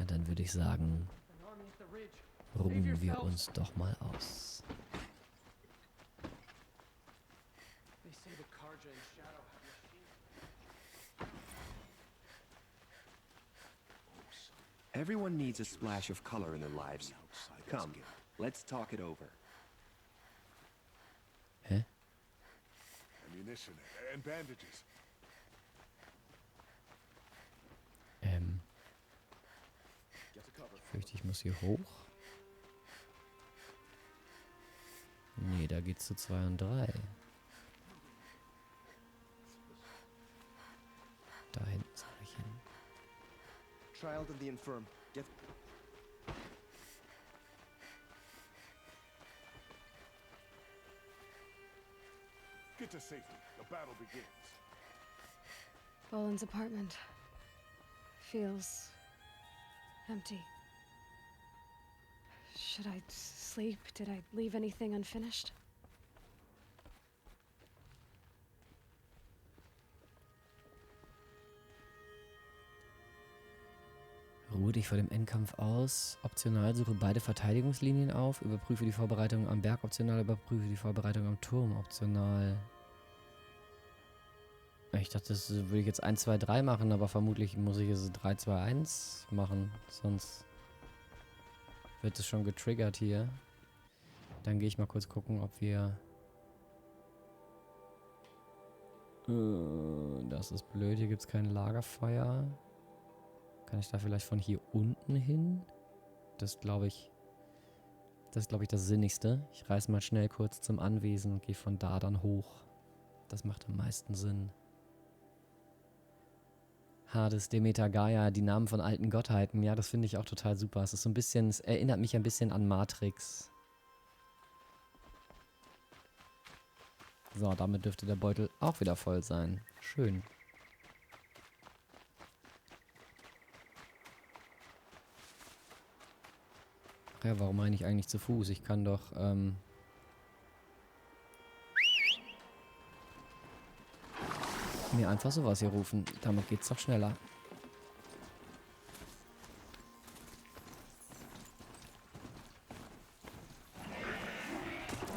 Ja, dann würde ich sagen, ruhen wir uns doch mal aus. Everyone needs a splash of color in their lives. Come, let's talk it over. Hä? Ammunition and bandages. Ich fürchte, ich muss hier hoch. Nee, da geht's zu 2 und 3. Da hinten soll ich hin. Child of the infirm, get... Get to safety. The battle begins. Boland's apartment feels empty. Should I sleep? Did I leave anything unfinished? Ruhe dich vor dem Endkampf aus. Optional suche beide Verteidigungslinien auf. Überprüfe die Vorbereitung am Berg optional. Überprüfe die Vorbereitung am Turm optional. Ich dachte, das würde ich jetzt 1, 2, 3 machen, aber vermutlich muss ich es 3, 2, 1 machen. Sonst wird es schon getriggert hier. Dann gehe ich mal kurz gucken, ob wir... Das ist blöd, hier gibt es kein Lagerfeuer. Kann ich da vielleicht von hier unten hin? Das glaube ich... Das ist, glaube ich, das Sinnigste. Ich reise mal schnell kurz zum Anwesen und gehe von da dann hoch. Das macht am meisten Sinn. Hades, Demeter, Gaia, die Namen von alten Gottheiten. Ja, das finde ich auch total super. Es ist so ein bisschen, es erinnert mich ein bisschen an Matrix. So, damit dürfte der Beutel auch wieder voll sein. Schön. Ach ja, warum meine ich eigentlich zu Fuß? Ich kann doch, mir einfach sowas hier rufen. Damit geht's doch schneller.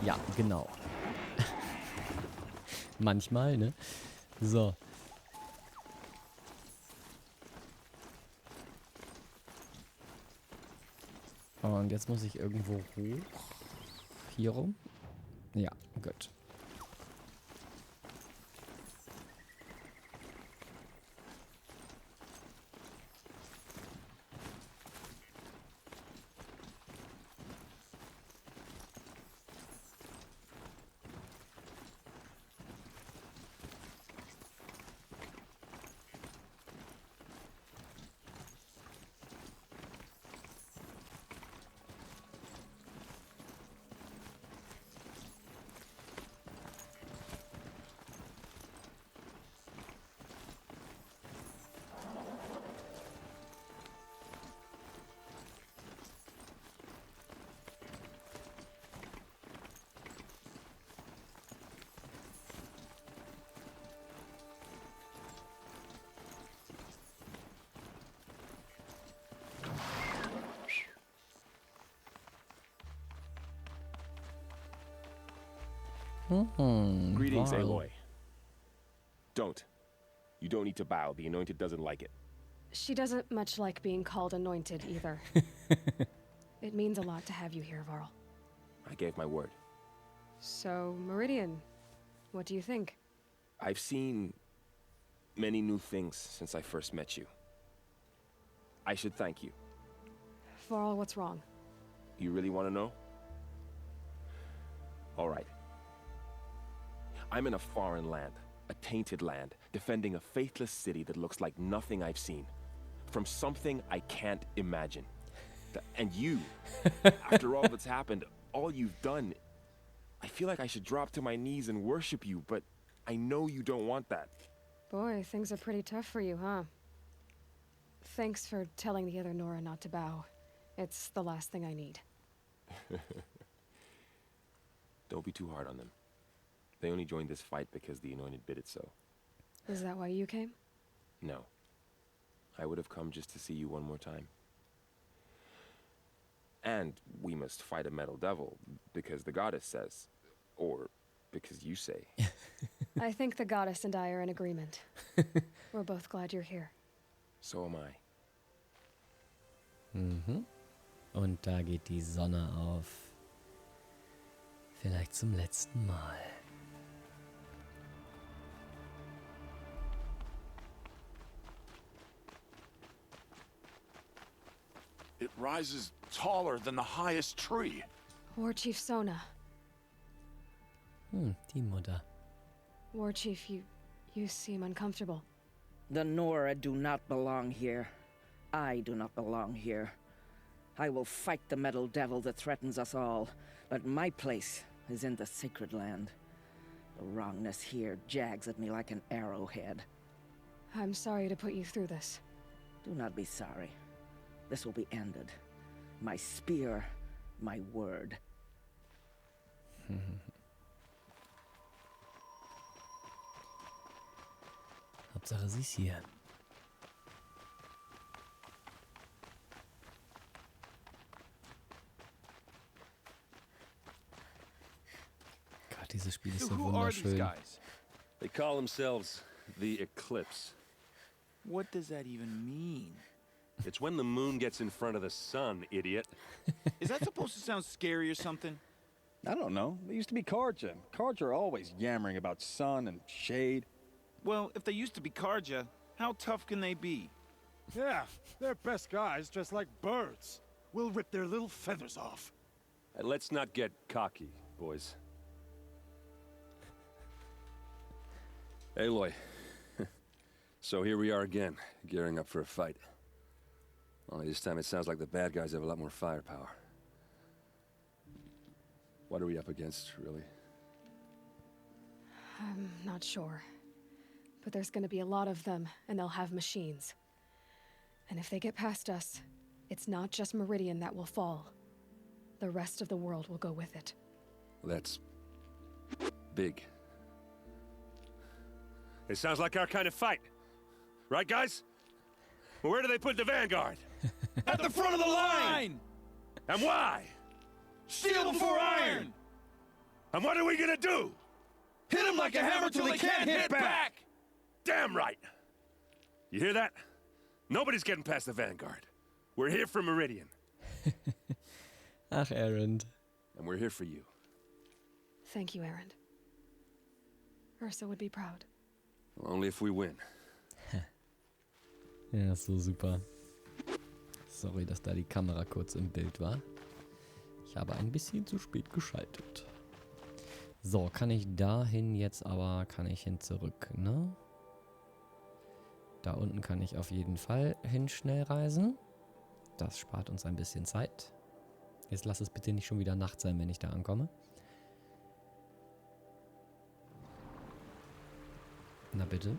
Ja, genau. Manchmal, ne? So. Und jetzt muss ich irgendwo hoch. Hier rum? Ja, gut. Greetings, Wow. Aloy. Don't. You don't need to bow. The Anointed doesn't like it. She doesn't much like being called anointed either. It means a lot to have you here, Varl. I gave my word. So, Meridian, what do you think? I've seen many new things since I first met you. I should thank you. Varl, what's wrong? You really want to know? All right. I'm in a foreign land, a tainted land, defending a faithless city that looks like nothing I've seen. From something I can't imagine. And you, after all that's happened, all you've done, I feel like I should drop to my knees and worship you, but I know you don't want that. Boy, things are pretty tough for you, huh? Thanks for telling the other Nora not to bow. It's the last thing I need. Don't be too hard on them. They only joined this fight because the Anointed bid it so. Is that why you came? No. I would have come just to see you one more time. And we must fight a metal devil because the goddess says, or because you say. I think the goddess and I are in agreement. We're both glad you're here. So am I. Mhm. Und da geht die Sonne auf. Vielleicht zum letzten Mal. It rises taller than the highest tree. War Chief Sona. Die Mutter. War Chief, you seem uncomfortable. The Nora do not belong here. I do not belong here. I will fight the metal devil that threatens us all, but my place is in the sacred land. The wrongness here jags at me like an arrowhead. I'm sorry to put you through this. Do not be sorry. This will be ended. My spear, my word. Hauptsache sie ist hier. Gott, dieses Spiel ist so Who are these wunderschön. guys? They call themselves the Eclipse. What does that even mean? It's when the moon gets in front of the sun, idiot. Is that supposed to sound scary or something? I don't know. They used to be Karja. Karja are always yammering about sun and shade. Well, if they used to be Karja, how tough can they be? Yeah, they're best guys dressed like birds. We'll rip their little feathers off. And let's not get cocky, boys. Aloy. So here we are again, gearing up for a fight. Only this time it sounds like the bad guys have a lot more firepower. What are we up against, really? I'm not sure. But there's gonna be a lot of them, and they'll have machines. And if they get past us, it's not just Meridian that will fall. The rest of the world will go with it. That's big. It sounds like our kind of fight. Right, guys? Well, where do they put the vanguard? At the front of the line! And why? Steel before iron! And what are we gonna do? Hit them like a hammer till they can't hit back! Damn right! You hear that? Nobody's getting past the vanguard. We're here for Meridian. Ach, Erend. And we're here for you. Thank you, Erend. Ursa would be proud. Only if we win. Ja, so super. Sorry, dass da die Kamera kurz im Bild war. Ich habe ein bisschen zu spät geschaltet. So, kann ich dahin jetzt aber, kann ich hin zurück, ne? Da unten kann ich auf jeden Fall hin schnell reisen. Das spart uns ein bisschen Zeit. Jetzt lass es bitte nicht schon wieder Nacht sein, wenn ich da ankomme. Na bitte.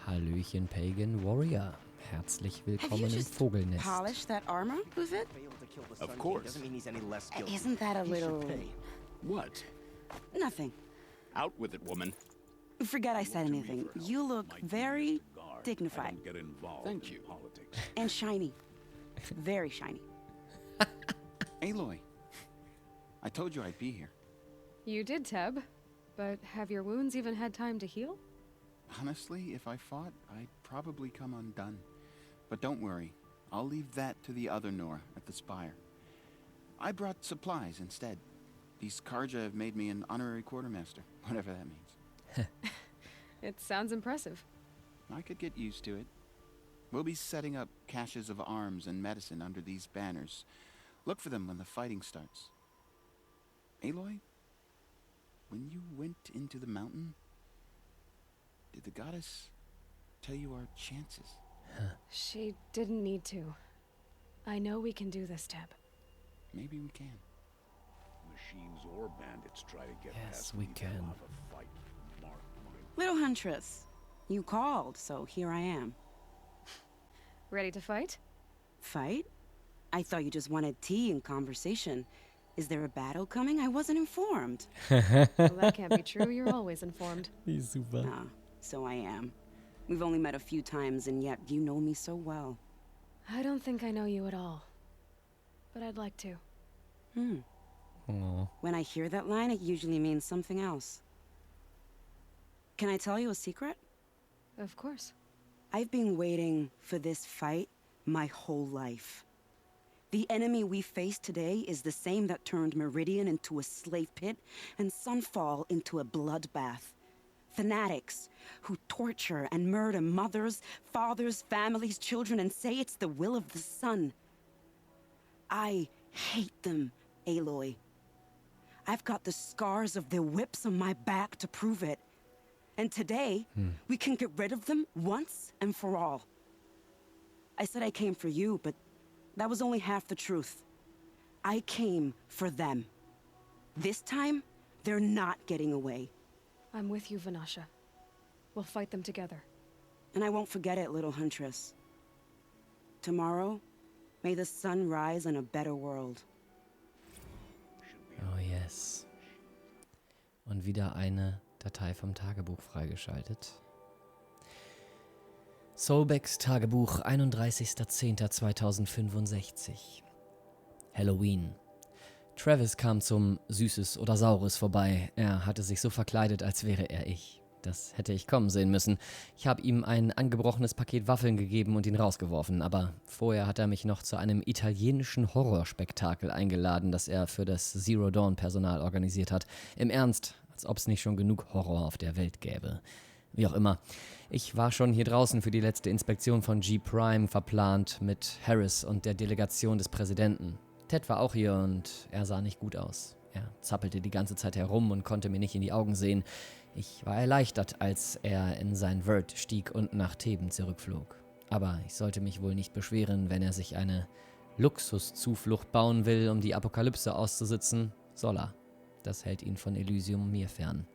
Hallöchen, Pagan Warrior. Herzlich willkommen im Vogelnest. Polish that armor with it? Of course. Isn't that a little... What? Nothing. Out with it, woman. Forget I said anything. You look very dignified. Get involved Thank in you. politics. And shiny. Very shiny. Aloy, I told you I'd be here. You did, Teb. But have your wounds even had time to heal? Honestly, if I fought, I'd probably come undone. But don't worry, I'll leave that to the other Nora at the Spire. I brought supplies instead. These Karja have made me an honorary quartermaster, whatever that means. It sounds impressive. I could get used to it. We'll be setting up caches of arms and medicine under these banners. Look for them when the fighting starts. Aloy, when you went into the mountain, did the goddess tell you our chances? She didn't need to. I know we can do this, Teb. Maybe we can. Machines or bandits try to get Yes, past we me, can. they'll have a fight. Mark my Little Huntress, you called, so here I am. Ready to fight? Fight? I thought you just wanted tea and conversation. Is there a battle coming? I wasn't informed. Well, that can't be true. You're always informed. Die ist super. Ah, so I am. We've only met a few times, and yet you know me so well. I don't think I know you at all. But I'd like to. Oh. When I hear that line, it usually means something else. Can I tell you a secret? Of course. I've been waiting for this fight my whole life. The enemy we face today is the same that turned Meridian into a slave pit and Sunfall into a bloodbath. Fanatics who torture and murder mothers, fathers, families, children, and say it's the will of the sun. I hate them, Aloy. I've got the scars of their whips on my back to prove it. And today, we can get rid of them once and for all. I said I came for you, but that was only half the truth. I came for them. This time, they're not getting away. I'm with you, Vanasha. We'll fight them together. And I won't forget it, little huntress. Tomorrow, may the sun rise in a better world. Oh yes. Und wieder eine Datei vom Tagebuch freigeschaltet. Solbecks Tagebuch, 31.10.2065. Halloween. Travis kam zum Süßes oder Saures vorbei. Er hatte sich so verkleidet, als wäre er ich. Das hätte ich kommen sehen müssen. Ich habe ihm ein angebrochenes Paket Waffeln gegeben und ihn rausgeworfen. Aber vorher hat er mich noch zu einem italienischen Horrorspektakel eingeladen, das er für das Zero Dawn Personal organisiert hat. Im Ernst, als ob es nicht schon genug Horror auf der Welt gäbe. Wie auch immer. Ich war schon hier draußen für die letzte Inspektion von G-Prime verplant mit Harris und der Delegation des Präsidenten. Ted war auch hier und er sah nicht gut aus. Er zappelte die ganze Zeit herum und konnte mir nicht in die Augen sehen. Ich war erleichtert, als er in sein Vert stieg und nach Theben zurückflog. Aber ich sollte mich wohl nicht beschweren, wenn er sich eine Luxuszuflucht bauen will, um die Apokalypse auszusitzen. Soll er. Das hält ihn von Elysium mir fern.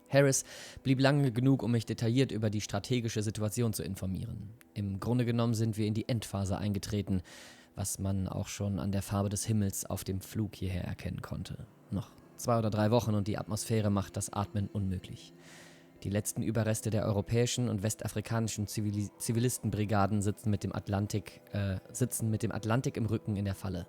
Harris blieb lange genug, um mich detailliert über die strategische Situation zu informieren. Im Grunde genommen sind wir in die Endphase eingetreten, was man auch schon an der Farbe des Himmels auf dem Flug hierher erkennen konnte. Noch 2 oder 3 Wochen und die Atmosphäre macht das Atmen unmöglich. Die letzten Überreste der europäischen und westafrikanischen Zivilistenbrigaden sitzen mit dem Atlantik im Rücken in der Falle.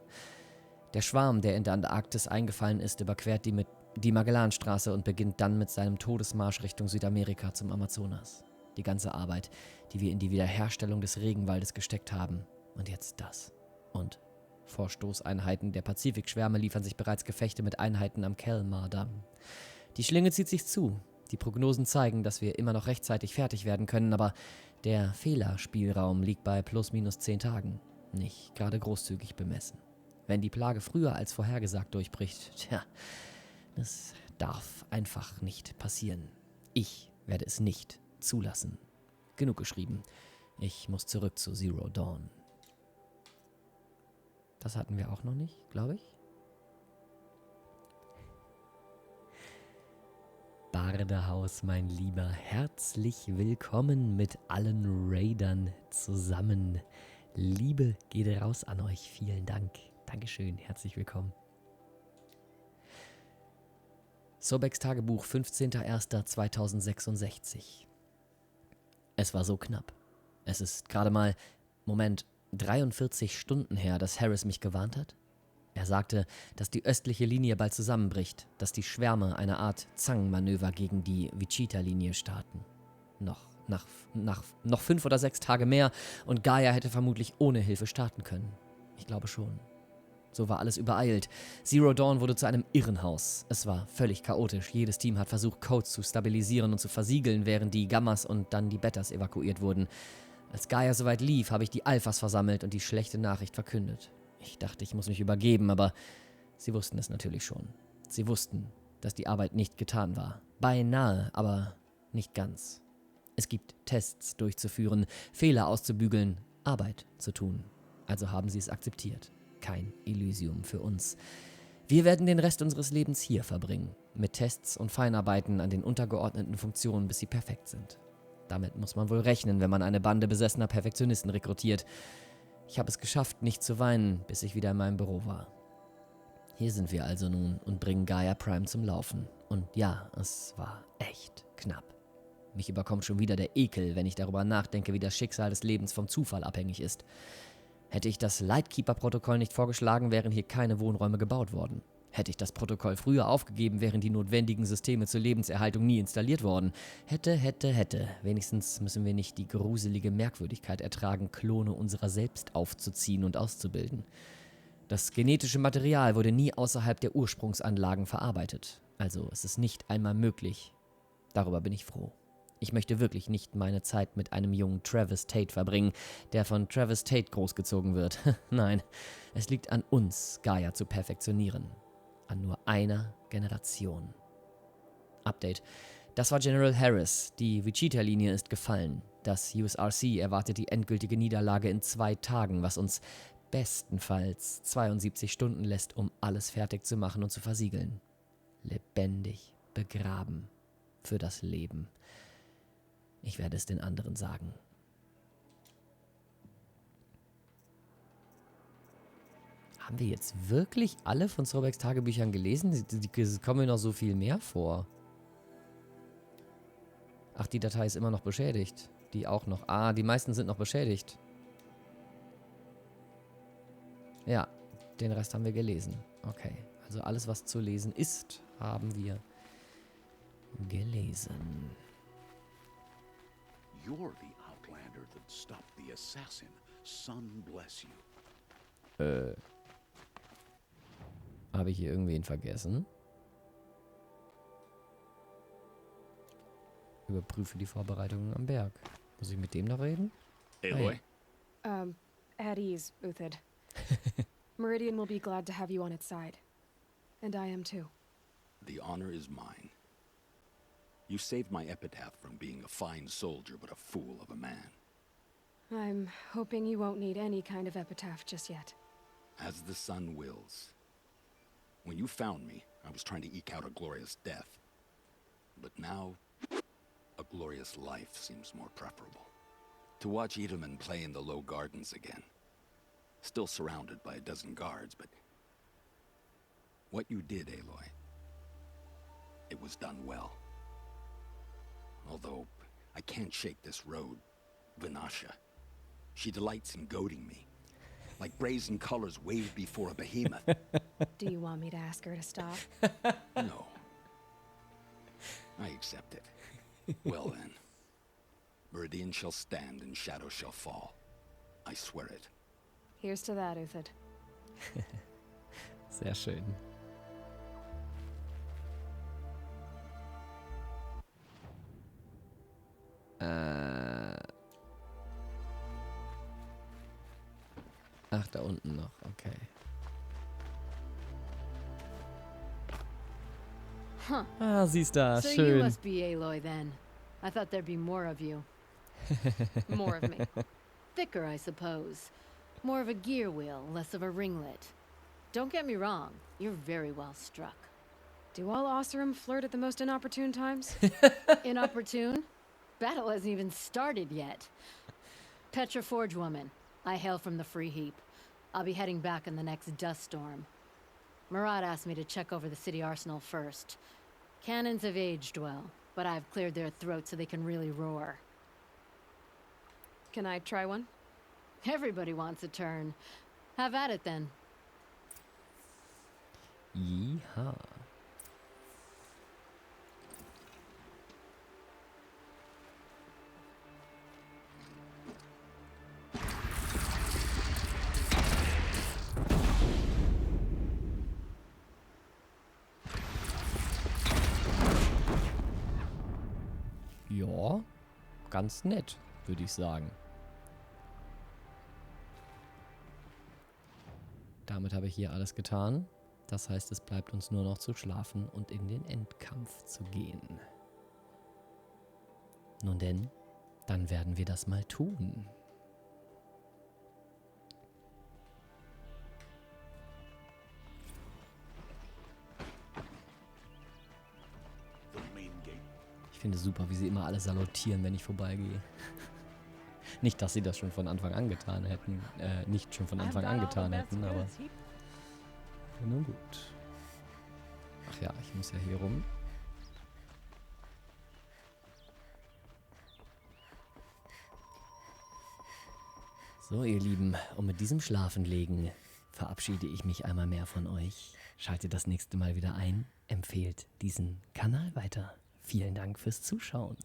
Der Schwarm, der in der Antarktis eingefallen ist, überquert die Magellanstraße und beginnt dann mit seinem Todesmarsch Richtung Südamerika zum Amazonas. Die ganze Arbeit, die wir in die Wiederherstellung des Regenwaldes gesteckt haben. Und jetzt das. Und Vorstoßeinheiten der Pazifikschwärme liefern sich bereits Gefechte mit Einheiten am Kelmar-Damm. Die Schlinge zieht sich zu. Die Prognosen zeigen, dass wir immer noch rechtzeitig fertig werden können, aber der Fehlerspielraum liegt bei +/- 10 Tagen. Nicht gerade großzügig bemessen. Wenn die Plage früher als vorhergesagt durchbricht, das darf einfach nicht passieren. Ich werde es nicht zulassen. Genug geschrieben. Ich muss zurück zu Zero Dawn. Das hatten wir auch noch nicht, glaube ich. Bardehaus, mein Lieber. Herzlich willkommen mit allen Raidern zusammen. Liebe geht raus an euch. Vielen Dank. Dankeschön. Herzlich willkommen. Sobeks Tagebuch, 15.01.2066. Es war so knapp. Es ist gerade mal, 43 Stunden her, dass Harris mich gewarnt hat. Er sagte, dass die östliche Linie bald zusammenbricht, dass die Schwärme eine Art Zangenmanöver gegen die Wichita-Linie starten. Noch 5 oder 6 Tage mehr und Gaia hätte vermutlich ohne Hilfe starten können. Ich glaube schon. So war alles übereilt. Zero Dawn wurde zu einem Irrenhaus. Es war völlig chaotisch. Jedes Team hat versucht, Codes zu stabilisieren und zu versiegeln, während die Gammas und dann die Betas evakuiert wurden. Als Gaia soweit lief, habe ich die Alphas versammelt und die schlechte Nachricht verkündet. Ich dachte, ich muss mich übergeben, aber sie wussten es natürlich schon. Sie wussten, dass die Arbeit nicht getan war. Beinahe, aber nicht ganz. Es gibt Tests durchzuführen, Fehler auszubügeln, Arbeit zu tun. Also haben sie es akzeptiert. Kein Elysium für uns. Wir werden den Rest unseres Lebens hier verbringen, mit Tests und Feinarbeiten an den untergeordneten Funktionen, bis sie perfekt sind. Damit muss man wohl rechnen, wenn man eine Bande besessener Perfektionisten rekrutiert. Ich habe es geschafft, nicht zu weinen, bis ich wieder in meinem Büro war. Hier sind wir also nun und bringen Gaia Prime zum Laufen. Und ja, es war echt knapp. Mich überkommt schon wieder der Ekel, wenn ich darüber nachdenke, wie das Schicksal des Lebens vom Zufall abhängig ist. Hätte ich das Lightkeeper-Protokoll nicht vorgeschlagen, wären hier keine Wohnräume gebaut worden. Hätte ich das Protokoll früher aufgegeben, wären die notwendigen Systeme zur Lebenserhaltung nie installiert worden. Hätte. Wenigstens müssen wir nicht die gruselige Merkwürdigkeit ertragen, Klone unserer selbst aufzuziehen und auszubilden. Das genetische Material wurde nie außerhalb der Ursprungsanlagen verarbeitet. Also es ist nicht einmal möglich. Darüber bin ich froh. Ich möchte wirklich nicht meine Zeit mit einem jungen Travis Tate verbringen, der von Travis Tate großgezogen wird. Nein, es liegt an uns, Gaia zu perfektionieren. An nur einer Generation. Update. Das war General Harris. Die Wichita-Linie ist gefallen. Das USRC erwartet die endgültige Niederlage in 2 Tagen, was uns bestenfalls 72 Stunden lässt, um alles fertig zu machen und zu versiegeln. Lebendig begraben. Für das Leben. Ich werde es den anderen sagen. Haben wir jetzt wirklich alle von Sobeks Tagebüchern gelesen? Es kommen mir noch so viel mehr vor. Ach, die Datei ist immer noch beschädigt. Die auch noch. Ah, die meisten sind noch beschädigt. Ja, den Rest haben wir gelesen. Okay, also alles, was zu lesen ist, haben wir gelesen. You're the Outlander that stopped the assassin. Son bless you. Habe ich hier irgendwen vergessen? Überprüfe die Vorbereitungen am Berg. Muss ich mit dem noch reden? Aloy? At ease, Uthid. Meridian will be glad to have you on its side. And I am too. The honor is mine. You saved my epitaph from being a fine soldier but a fool of a man. I'm hoping you won't need any kind of epitaph just yet. As the sun wills. When you found me, I was trying to eke out a glorious death. But now, a glorious life seems more preferable. To watch Edelman play in the low gardens again. Still surrounded by a dozen guards, but what you did, Aloy, it was done well. Although, I can't shake this road, Vinasha. She delights in goading me. Like brazen colors waved before a behemoth. Do you want me to ask her to stop? No. I accept it. Well then. Meridian shall stand and shadow shall fall. I swear it. Here's to that, Uthid. Sehr schön. Ach, da unten noch, okay. Huh. Ah, siehst du, So schön. you must be Aloy then. I thought there'd be more of you. More of me. Thicker, I suppose. More of a gear wheel, less of a ringlet. Don't get me wrong, you're very well struck. Do all Oseram flirt at the most inopportune times? Inopportune? Battle hasn't even started yet. Petra Forge woman. I hail from the Free Heap. I'll be heading back in the next dust storm. Murad asked me to check over the city arsenal first. Cannons have aged well, but I've cleared their throats so they can really roar. Can I try one? Everybody wants a turn. Have at it then. Yeehaw. Ja, ganz nett, würde ich sagen. Damit habe ich hier alles getan. Das heißt, es bleibt uns nur noch zu schlafen und in den Endkampf zu gehen. Nun denn, dann werden wir das mal tun. Ich finde es super, wie sie immer alle salutieren, wenn ich vorbeigehe. Nicht, dass sie das schon von Anfang an getan hätten. Nicht schon von Anfang an getan hätten, aber nun gut. Ach ja, ich muss ja hier rum. So, ihr Lieben, und mit diesem Schlafenlegen verabschiede ich mich einmal mehr von euch. Schaltet das nächste Mal wieder ein, empfehlt diesen Kanal weiter. Vielen Dank fürs Zuschauen.